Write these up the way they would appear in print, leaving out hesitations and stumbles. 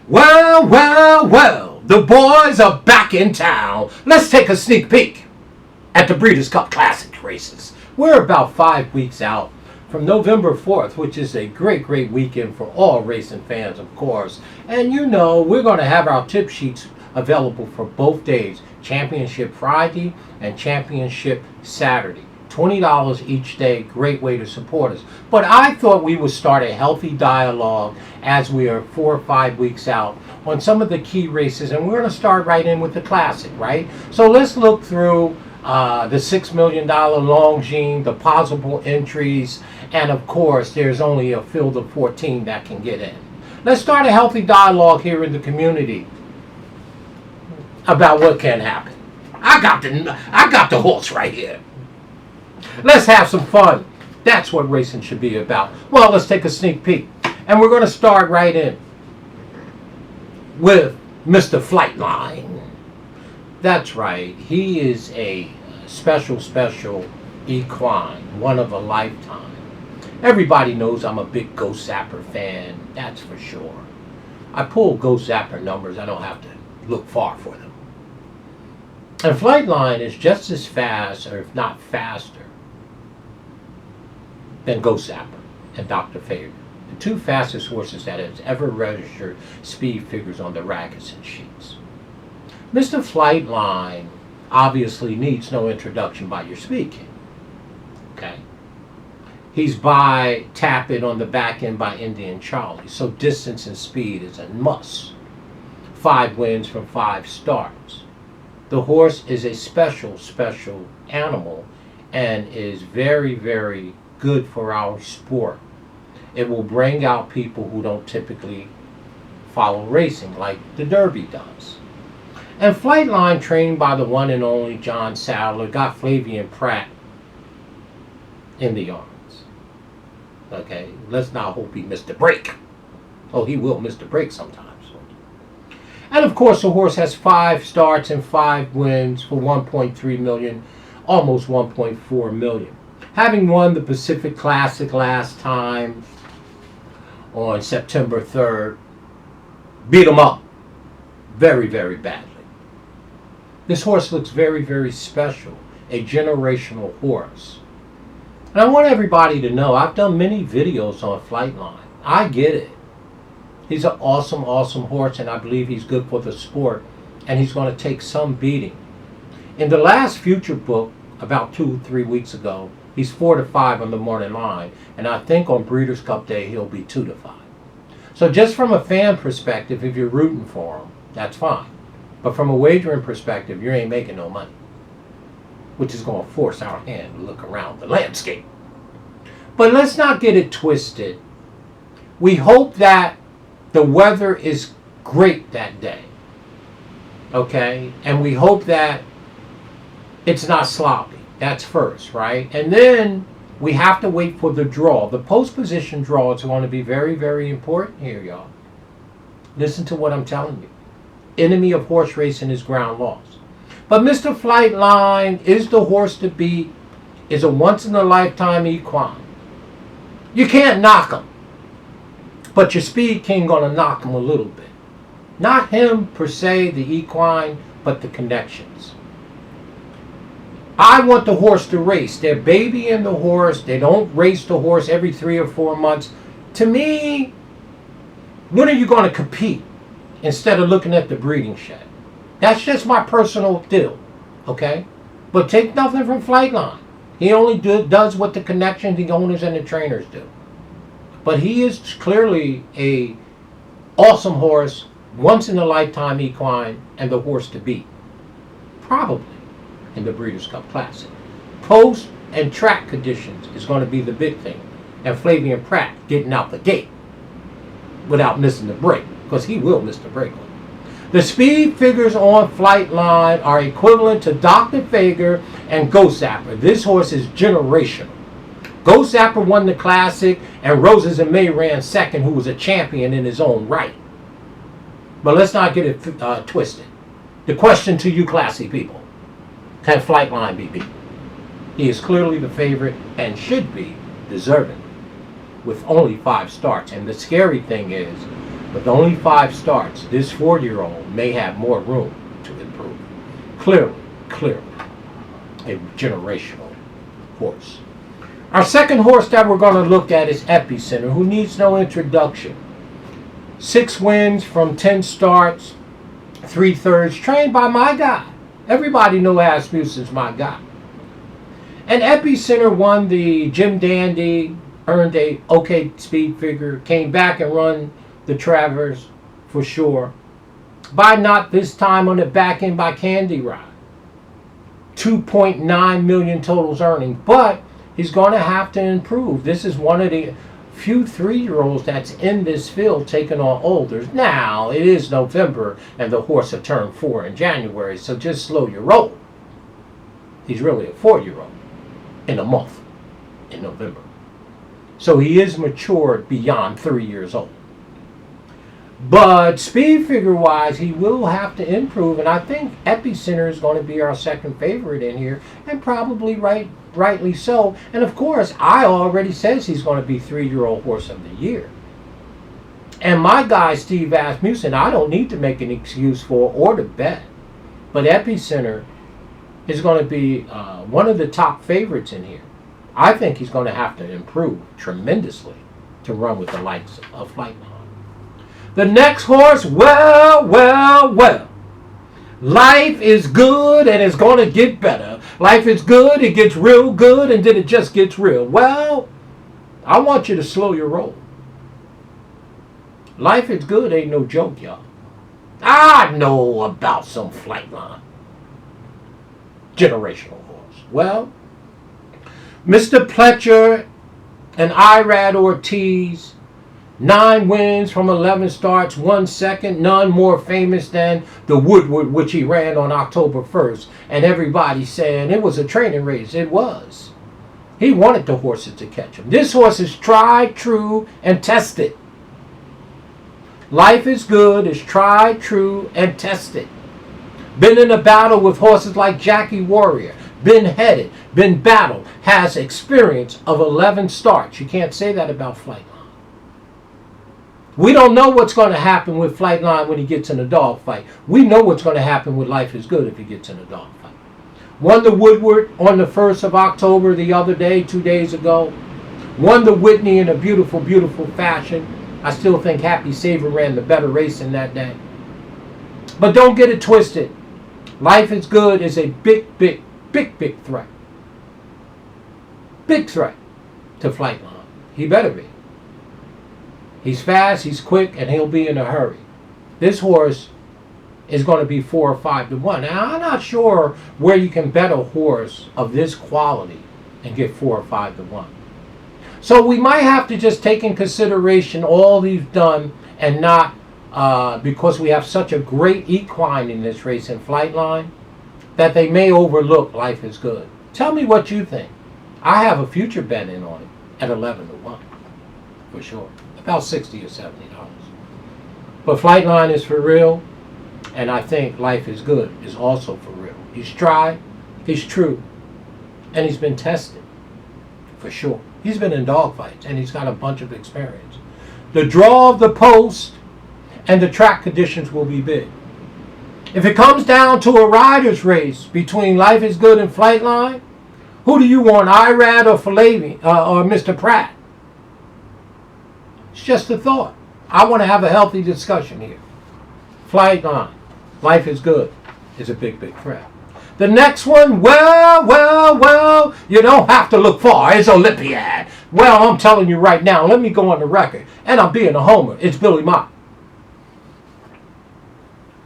Well, well, well, the boys are back in town. Let's take a sneak peek at the Breeders' Cup Classic races. We're about 5 weeks out from November 4th, which is a great weekend for all racing fans, of course. And you know, we're going to have our tip sheets available for both days, Championship Friday and Championship Saturday. $20 each day, great way to support us. But I thought we would start a healthy dialogue as we are 4 or 5 weeks out on some of the key races, and we're going to start right in with the Classic, right? So let's look through the $6 million Longines, the possible entries, and of course there's only a field of 14 that can get in. Let's start a healthy dialogue here in the community about what can happen. I got the horse right here. Let's have some fun. That's what racing should be about. Well, let's take a sneak peek. And we're going to start right in with Mr. Flightline. That's right. He is a special equine, one of a lifetime. Everybody knows I'm a big Ghost Zapper fan. That's for sure. I pull Ghost Zapper numbers. I don't have to look far for them. And Flightline is just as fast, or if not faster, than Ghost Zapper and Dr. Faber, the two fastest horses that has ever registered speed figures on the Ragusan sheets. Mr. Flightline obviously needs no introduction by your Speed King. Okay? He's by Tap It on the back end by Indian Charlie, so distance and speed is a must. 5 wins from 5 starts. The horse is a special animal and is very good for our sport. It will bring out people who don't typically follow racing like the Derby does. And Flightline, trained by the one and only John Sadler, got Flavien Prat in the arms. Okay, let's not hope he missed a break. Oh, he will miss the break sometimes. And of course, the horse has 5 starts and 5 wins for $1.3 million, almost $1.4 million. Having won the Pacific Classic last time on September 3rd, beat him up very badly. This horse looks very special, a generational horse. And I want everybody to know, I've done many videos on Flightline. I get it. He's an awesome horse, and I believe he's good for the sport, and he's going to take some beating. In the last Future book, about 2-3 weeks ago, he's 4-5 on the morning line, and I think on Breeders' Cup Day he'll be 2-5. So just from a fan perspective, if you're rooting for him, that's fine. But from a wagering perspective, you ain't making no money, which is going to force our hand to look around the landscape. But let's not get it twisted. We hope that the weather is great that day, okay? And we hope that it's not sloppy. That's first, right? And then we have to wait for the draw. The post position draw is going to be very important here, y'all. Listen to what I'm telling you. Enemy of horse racing is ground loss. But Mr. Flightline is the horse to beat, is a once-in-a-lifetime equine. You can't knock him. But your Speed King going to knock him a little bit. Not him per se, the equine, but the connections. I want the horse to race. They're babying the horse. They don't race the horse every 3 or 4 months. To me, when are you going to compete instead of looking at the breeding shed? That's just my personal deal, okay? But take nothing from Flightline. He only does what the connections, the owners, and the trainers do. But he is clearly a awesome horse, once-in-a-lifetime equine, and the horse to beat. Probably in the Breeders' Cup Classic. Post and track conditions is going to be the big thing. And Flavien Prat getting out the gate without missing the break, because he will miss the break. The speed figures on Flightline are equivalent to Dr. Fager and Ghost Zapper. This horse is generational. Ghost Zapper won the Classic, and Roses and May ran second, who was a champion in his own right. But let's not get it twisted. The question to you classy people, can Flightline be beaten? He is clearly the favorite and should be deserving with only 5 starts. And the scary thing is, With only 5 starts, this 4-year-old may have more room to improve. Clearly, a generational horse. Our second horse that we're going to look at is Epicenter, who needs no introduction. 6 wins from 10 starts, 3/3, trained by my guy. Everybody knows Asmussen's my guy. And Epicenter won the Jim Dandy, earned a okay speed figure, came back and run the Travers for sure. By not this time on the back end by Candy Ride. 2.9 million totals earning, but he's going to have to improve. This is one of the few 3-year-olds that's in this field taking on olders. Now, it is November and the horse will turn 4 in January, so just slow your roll. He's really a 4-year-old in a month in November. So he is matured beyond 3 years old. But speed figure wise, he will have to improve, and I think Epicenter is going to be our second favorite in here, and probably rightly so. And of course, I already says he's going to be 3-year-old horse of the year. And my guy Steve Asmussen, I don't need to make an excuse for or to bet, but Epicenter is going to be one of the top favorites in here. I think he's going to have to improve tremendously to run with the likes of Flightline. The next horse, well. Life is good and it's going to get better. Life is good, it gets real good, and then it just gets real. Well, I want you to slow your roll. Life is good ain't no joke, y'all. I know about some Flightline. Generational horse. Well, Mr. Pletcher and Irad Ortiz, 9 wins from 11 starts, 1 second, none more famous than the Woodward, which he ran on October 1st. And everybody saying it was a training race. It was. He wanted the horses to catch him. This horse is tried, true, and tested. Life is good is tried, true, and tested. Been in a battle with horses like Jackie Warrior. Been headed, been battled, has experience of 11 starts. You can't say that about Flightline. We don't know what's going to happen with Flightline when he gets in a dogfight. We know what's going to happen with Life is Good if he gets in a dogfight. Won the Woodward on the 1st of October the other day, 2 days ago. Won the Whitney in a beautiful, beautiful fashion. I still think Happy Saver ran the better race in that day. But don't get it twisted. Life is Good is a big threat. Big threat to Flightline. He better be. He's fast, he's quick, and he'll be in a hurry. This horse is going to be 4 or 5 to 1. Now, I'm not sure where you can bet a horse of this quality and get 4 or 5 to 1. So we might have to just take in consideration all we've done and not, because we have such a great equine in this race in Flightline, that they may overlook Life is Good. Tell me what you think. I have a future bet in on it at 11 to 1, for sure. About $60 or $70. But Flightline is for real, and I think Life is Good is also for real. He's tried, he's true, and he's been tested, for sure. He's been in dogfights, and he's got a bunch of experience. The draw of the post and the track conditions will be big. If it comes down to a rider's race between Life is Good and Flightline, who do you want, Irad or Flavy, or Mr. Pratt? It's just a thought. I want to have a healthy discussion here. Flightline, Life is Good is a big threat. The next one, well, you don't have to look far. It's Olympiad. Well, I'm telling you right now, let me go on the record, and I'm being a homer. It's Billy Mott.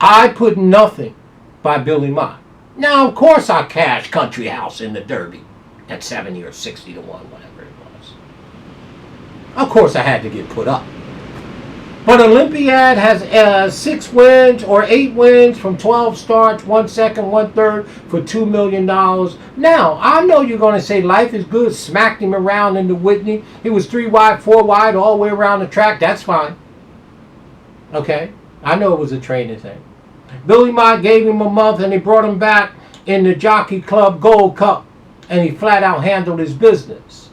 I put nothing by Billy Mott. Now, of course, I cashed Country House in the Derby at 70 or 60 to 1, whatever it was. Of course, I had to get put up. But Olympiad has 6 wins or 8 wins from 12 starts, 1 second, 1/3 for $2 million. Now, I know you're going to say Life is Good smacked him around in the Whitney. He was 3 wide, 4 wide, all the way around the track. That's fine. Okay? I know it was a training thing. Billy Mott gave him a month and he brought him back in the Jockey Club Gold Cup, and he flat out handled his business.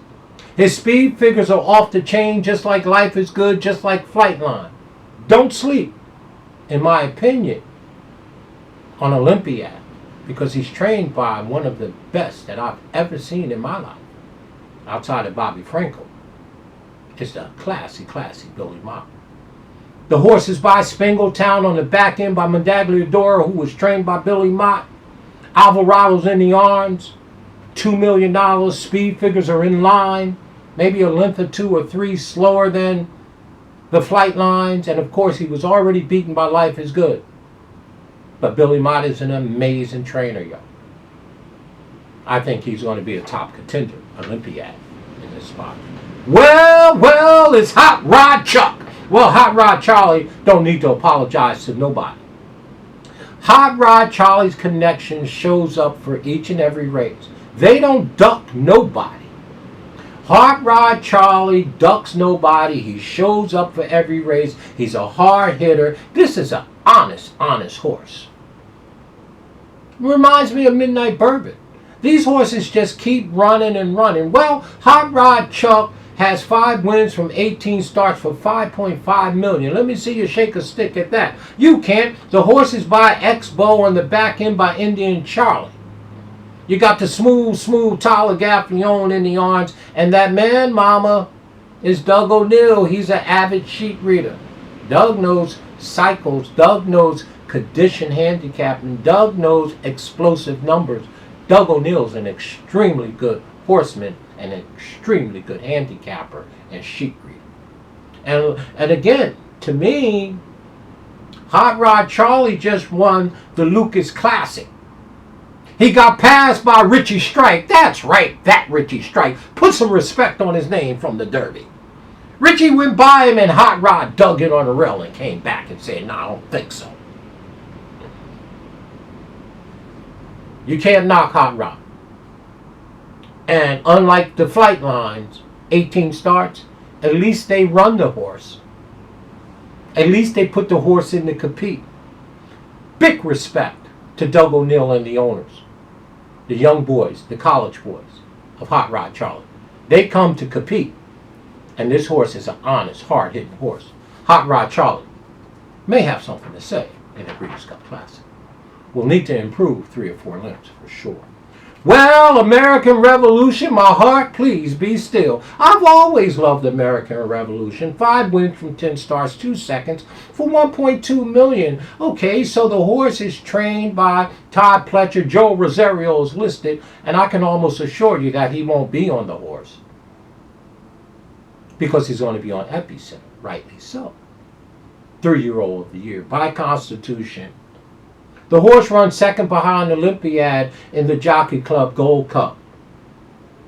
His speed figures are off the chain, just like Life is Good, just like Flightline. Don't sleep, in my opinion, on Olympiad, because he's trained by one of the best that I've ever seen in my life, outside of Bobby Frankel. It's a classy Billy Mott. The horse is by Spingletown on the back end by Mondagliadoro, who was trained by Billy Mott. Alvarado's in the arms. $2 million. Speed figures are in line. Maybe a length or 2 or 3 slower than the Flightlines. And of course, he was already beaten by Life is Good. But Billy Mott is an amazing trainer, y'all. I think he's going to be a top contender, Olympiad, in this spot. Well, it's Hot Rod Chuck. Well, Hot Rod Charlie don't need to apologize to nobody. Hot Rod Charlie's connection shows up for each and every race. They don't duck nobody. Hot Rod Charlie ducks nobody. He shows up for every race. He's a hard hitter. This is an honest horse. Reminds me of Midnight Bourbon. These horses just keep running and running. Well, Hot Rod Chuck has 5 wins from 18 starts for $5.5 million. Let me see you shake a stick at that. You can't. The horse is by Expo on the back end by Indian Charlie. You got the smooth Tyler Gaffalione in the arms. And that man, mama, is Doug O'Neill. He's an avid sheet reader. Doug knows cycles. Doug knows condition handicapping. Doug knows explosive numbers. Doug O'Neill's an extremely good horseman and an extremely good handicapper and sheet reader. And again, to me, Hot Rod Charlie just won the Lucas Classic. He got passed by Richie Strike. That's right, that Richie Strike. Put some respect on his name from the Derby. Richie went by him and Hot Rod dug it on the rail and came back and said, no, I don't think so. You can't knock Hot Rod. And unlike the Flightlines, 18 starts, at least they run the horse. At least they put the horse in to compete. Big respect to Doug O'Neill and the owners. The young boys, the college boys of Hot Rod Charlie. They come to compete. And this horse is an honest, hard-hitting horse. Hot Rod Charlie may have something to say in the Breeders' Cup Classic. We'll need to improve 3 or 4 lengths for sure. Well, American Revolution, my heart, please be still. I've always loved American Revolution. 5 wins from 10 starts, 2 seconds for $1.2 million. Okay, so the horse is trained by Todd Pletcher. Joe Rosario is listed, and I can almost assure you that he won't be on the horse because he's going to be on Epicenter, rightly so. 3-year-old of the year by Constitution. The horse runs second behind Olympiad in the Jockey Club Gold Cup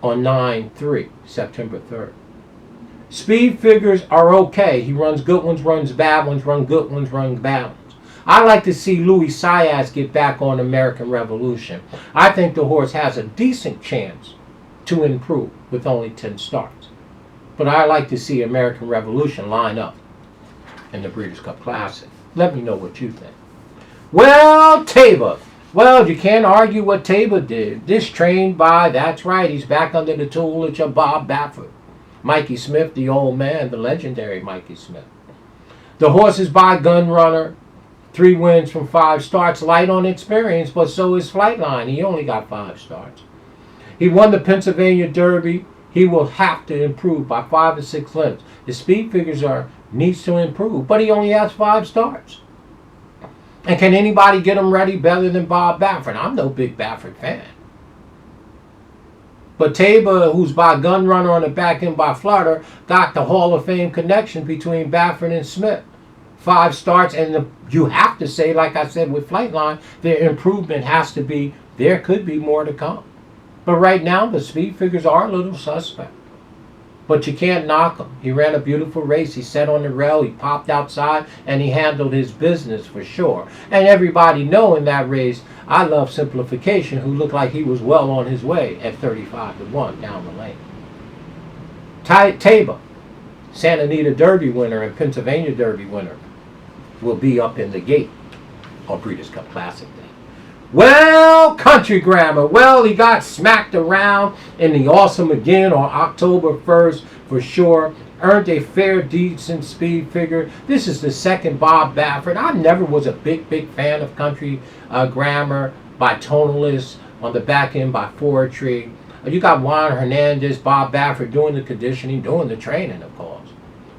on 9/3, September 3rd. Speed figures are okay. He runs good ones, runs bad ones, runs good ones, runs bad ones. I like to see Louis Saez get back on American Revolution. I think the horse has a decent chance to improve with only 10 starts. But I like to see American Revolution line up in the Breeders' Cup Classic. Let me know what you think. Well, Taiba. Well, you can't argue what Taiba did. This trained by, that's right, he's back under the tutelage of Bob Baffert. Mikey Smith, the old man, the legendary Mikey Smith. The horse is by Gunrunner. 3 wins from 5 starts. Light on experience, but so is Flightline. He only got 5 starts. He won the Pennsylvania Derby. He will have to improve by 5 or 6 lengths. His speed figures needs to improve, but he only has 5 starts. And can anybody get him ready better than Bob Baffert? I'm no big Baffert fan. But Taiba, who's by Gunrunner on the back end by Flutter, got the Hall of Fame connection between Baffert and Smith. 5 starts, and you have to say, like I said with Flightline, their improvement has to be, there could be more to come. But right now, the speed figures are a little suspect. But you can't knock him. He ran a beautiful race. He sat on the rail. He popped outside, and he handled his business for sure. And everybody know in that race, I love Simplification, who looked like he was well on his way at 35-1 down the lane. Taiba, Santa Anita Derby winner and Pennsylvania Derby winner, will be up in the gate on Breeders' Cup Classic Day. Well, Country Grammar. Well, he got smacked around in the Awesome again on October 1st for sure. earned a fair, decent speed figure. This is the second Bob Baffert. I never was a big fan of Country Grammar by Tonalist, on the back end by Forestry. You got Juan Hernandez, Bob Baffert doing the conditioning, doing the training, of course.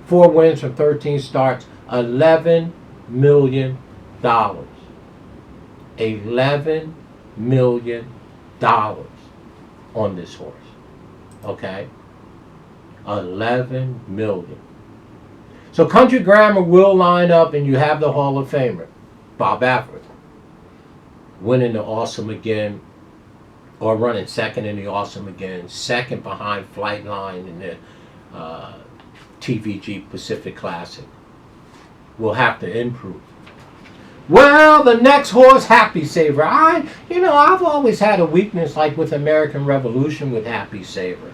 4 wins from 13 starts, $11 million. $11 million on this horse. Okay? 11 million. So Country Grammar will line up, and you have the Hall of Famer, Bob Baffert, winning the Awesome Again, or running second in the Awesome Again, second behind Flightline in the TVG Pacific Classic. Will have to improve. Well, the next horse, Happy Saver. I've always had a weakness, like with American Revolution, with Happy Saver.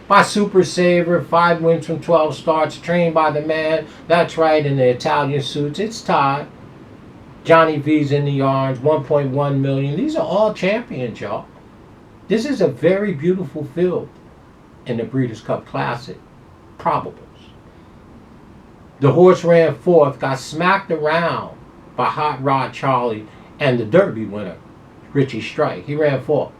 By Super Saver, 5 wins from 12 starts, trained by the man. That's right, in the Italian suits. It's Todd. Johnny V's in the yards, 1.1 million. These are all champions, y'all. This is a very beautiful field in the Breeders' Cup Classic. Probables. The horse ran fourth, got smacked around by Hot Rod Charlie and the Derby winner, Richie Strike. He ran fourth.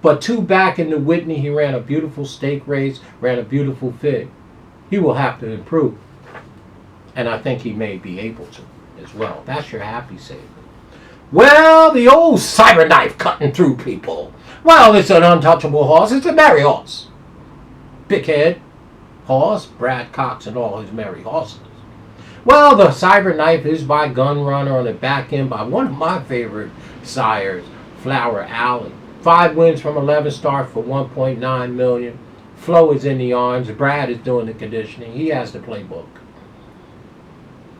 But 2 back in the Whitney, he ran a beautiful stake race, ran a beautiful fig. He will have to improve. And I think he may be able to as well. That's your Happy Saver. Well, the old Cyberknife cutting through people. Well, it's an untouchable horse. It's a merry horse. Big head horse, Brad Cox and all his merry horses. Well, the Cyberknife is by Gun Runner, on the back end by one of my favorite sires, Flower Alley. 5 wins from 11 starts for 1.9 million. Flo is in the arms. Brad is doing the conditioning. He has the playbook.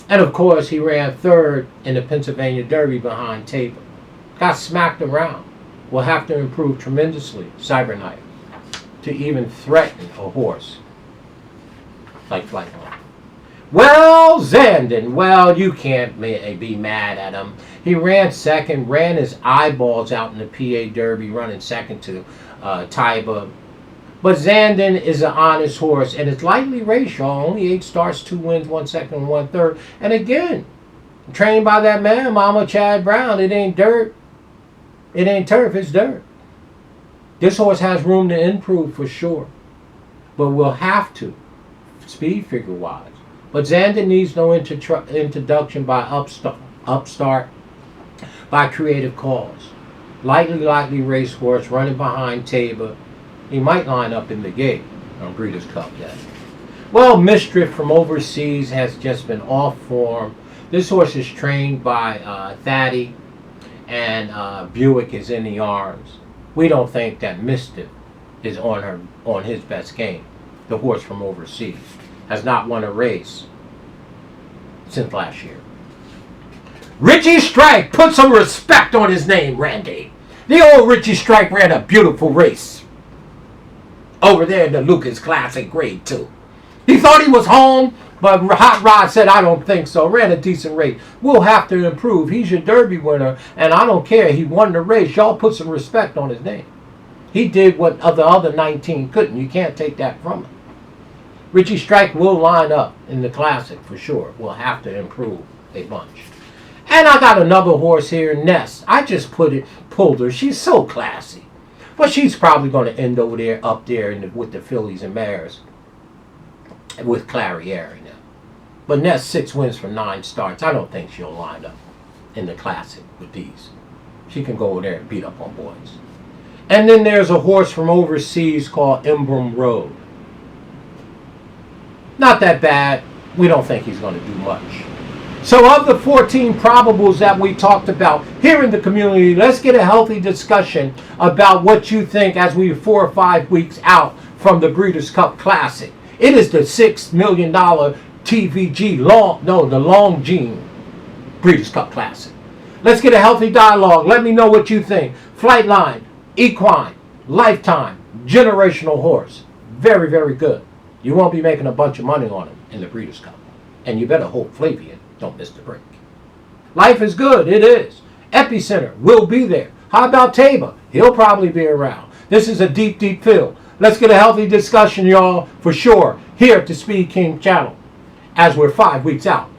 And of course, he ran third in the Pennsylvania Derby behind Taiba. Got smacked around. Will have to improve tremendously, Cyberknife, to even threaten a horse like Flightline. Well, Zandon, well, you can't be mad at him. He ran second, ran his eyeballs out in the PA Derby, running second to Taiba. But Zandon is an honest horse, and it's lightly raced, y'all. Only 8 starts, 2 wins, 1 second, and 1 third. And again, trained by that man, Mama Chad Brown. It ain't dirt. It ain't turf, it's dirt. This horse has room to improve for sure. But we'll have to, speed figure-wise. But Zandon needs no introduction by upstart, by Creative Cause. Lightly raced horse, running behind Taiba. He might line up in the gate on Breeders' Cup Day. Well, Mischief from overseas has just been off form. This horse is trained by Thaddy, and Buick is in the arms. We don't think that Mischief is on his best game. The horse from overseas has not won a race since last year. Richie Strike, put some respect on his name, Randy. The old Richie Strike ran a beautiful race over there in the Lucas Classic Grade 2. He thought he was home, but Hot Rod said, I don't think so. Ran a decent race. We'll have to improve. He's your Derby winner, and I don't care. He won the race. Y'all put some respect on his name. He did what the other 19 couldn't. You can't take that from him. Richie Strike will line up in the Classic for sure. We'll have to improve a bunch. And I got another horse here, Ness. I just pulled her. She's so classy. But she's probably going to end over there, up there with the fillies and mares, with Clariere now. But Ness, 6 wins from 9 starts. I don't think she'll line up in the Classic with these. She can go over there and beat up on boys. And then there's a horse from overseas called Embrum Road. Not that bad. We don't think he's going to do much. So of the 14 probables that we talked about here in the community, let's get a healthy discussion about what you think as we're 4 or 5 weeks out from the Breeders' Cup Classic. It is the $6 million TVG the Longines Breeders' Cup Classic. Let's get a healthy dialogue. Let me know what you think. Flightline, equine, lifetime, generational horse. Very, very good. You won't be making a bunch of money on him in the Breeders' Cup. And you better hope Flavian don't miss the break. Life is good. It is. Epicenter will be there. How about Taiba? He'll probably be around. This is a deep, deep field. Let's get a healthy discussion, y'all, for sure, here at the Speed King channel, as we're 5 weeks out